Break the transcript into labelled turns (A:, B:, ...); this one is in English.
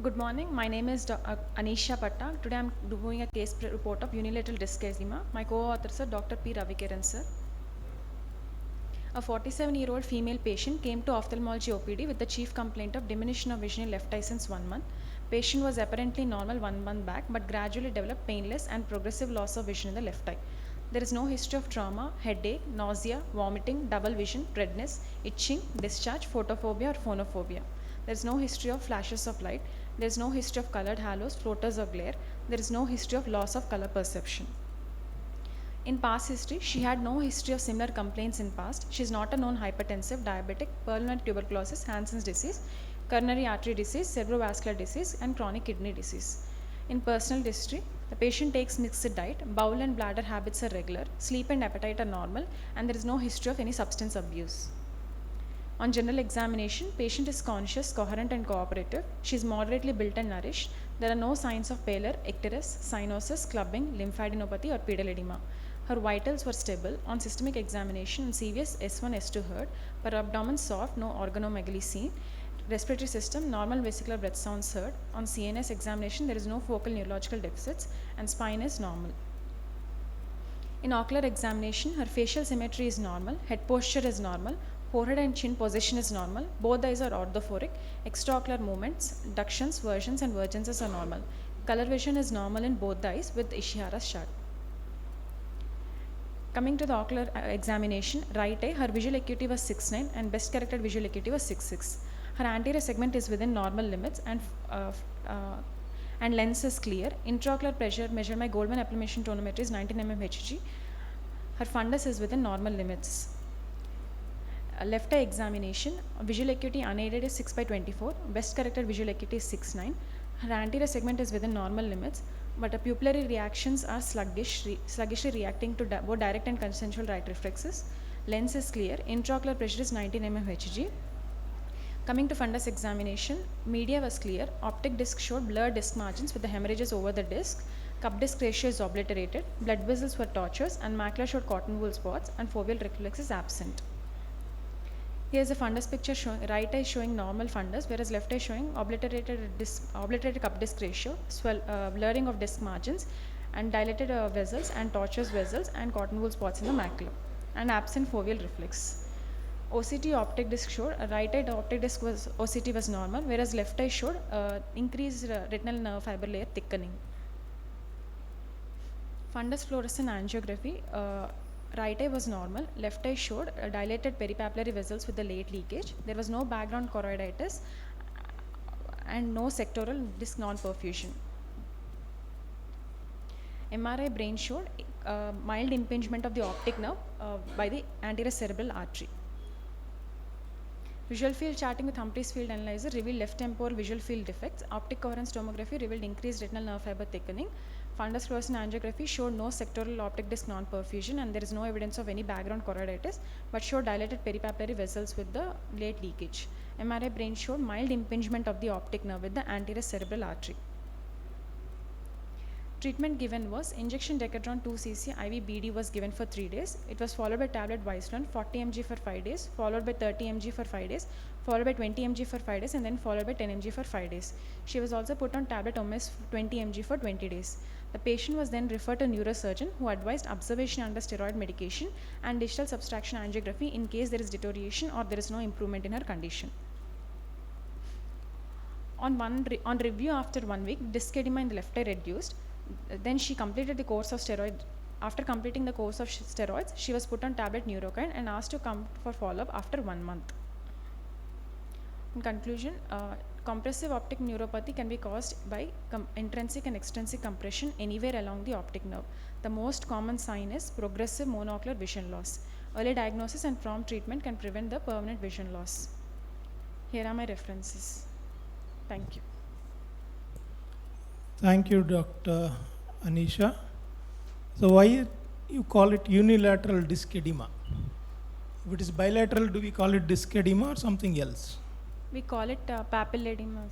A: Good morning. My name is ANISHA PATTA. Today I am doing a case report of unilateral disc eczema. My co-authors are Dr. P. Ravikiran sir. A 47-year-old female patient came to ophthalmology OPD with the chief complaint of diminution of vision in left eye since 1 month. Patient was apparently normal 1 month back but gradually developed painless and progressive loss of vision in the left eye. There is no history of trauma, headache, nausea, vomiting, double vision, redness, itching, discharge, photophobia or phonophobia. There is no history of flashes of light. There is no history of colored halos, floaters or glare. There is no history of loss of color perception. In past history, she had no history of similar complaints in past. She is not a known hypertensive, diabetic, pulmonary tuberculosis, Hansen's disease, coronary artery disease, cerebrovascular disease, and chronic kidney disease. In personal history, the patient takes mixed diet, bowel and bladder habits are regular, sleep and appetite are normal, and there is no history of any substance abuse. On general examination, patient is conscious, coherent and cooperative. She is moderately built and nourished. There are no signs of pallor, icterus, cyanosis, clubbing, lymphadenopathy or pedal edema. Her vitals were stable. On systemic examination, CVS S1, S2 heard. Per abdomen soft, no organomegaly seen. Respiratory system, normal vesicular breath sounds heard. On CNS examination, there is no focal neurological deficits and spine is normal. In ocular examination, her facial symmetry is normal, head posture is normal, forehead and chin position is normal, both eyes are orthophoric, extraocular movements, ductions, versions and vergences are normal. Color vision is normal in both the eyes with Ishihara's chart. Coming to the ocular examination, right eye, her visual acuity was 6.9 and best corrected visual acuity was 6.6. Her anterior segment is within normal limits and lens is clear. Intraocular pressure measured by Goldman applimation tonometry is 19 mm Hg. Her fundus is within normal limits. Left eye examination, visual acuity unaided is 6/24, best corrected visual acuity is 6.9. Her anterior segment is within normal limits, but her pupillary reactions are sluggishly reacting to both direct and consensual right reflexes. Lens is clear. Intraocular pressure is 19 mm Hg. Coming to fundus examination, media was clear. Optic disc showed blurred disc margins with the hemorrhages over the disc. Cup disc ratio is obliterated. Blood vessels were tortuous and macula showed cotton wool spots and foveal reflex is absent. Here is a fundus picture showing right eye showing normal fundus, whereas left eye showing obliterated cup disc ratio, blurring of disc margins, and dilated vessels and tortuous vessels and cotton wool spots in the macula, and absent foveal reflex. OCT optic disc showed right eye optic disc OCT was normal, whereas left eye showed increased retinal nerve fiber layer thickening. Fundus fluorescent angiography. Right eye was normal, left eye showed dilated peripapillary vessels with the late leakage. There was no background choroiditis and no sectoral disc non-perfusion. MRI brain showed mild impingement of the optic nerve by the anterior cerebral artery. Visual field charting with Humphreys field analyzer revealed left temporal visual field defects. Optic coherence tomography revealed increased retinal nerve fiber thickening. Fundus fluorescent angiography showed no sectoral optic disc non-perfusion and there is no evidence of any background choroiditis but showed dilated peripapillary vessels with the late leakage. MRI brain showed mild impingement of the optic nerve with the anterior cerebral artery. Treatment given was injection Decadron 2 cc IV BD was given for 3 days. It was followed by tablet Viceron 40 mg for 5 days, followed by 30 mg for 5 days, followed by 20 mg for 5 days and then followed by 10 mg for 5 days. She was also put on tablet OMS 20 mg for 20 days. The patient was then referred to a neurosurgeon who advised observation under steroid medication and digital subtraction angiography in case there is deterioration or there is no improvement in her condition. On review after 1 week, disc edema in the left eye reduced. Then she completed the course of steroid. After completing the course of steroids, she was put on tablet Neurokind and asked to come for follow-up after 1 month. In conclusion, compressive optic neuropathy can be caused by intrinsic and extrinsic compression anywhere along the optic nerve. The most common sign is progressive monocular vision loss. Early diagnosis and prompt treatment can prevent the permanent vision loss. Here are my references. Thank you.
B: Thank you, Dr. Anisha. So why you call it unilateral disc edema? If it is bilateral, do we call it disc edema or something else?
A: We call it papilledema.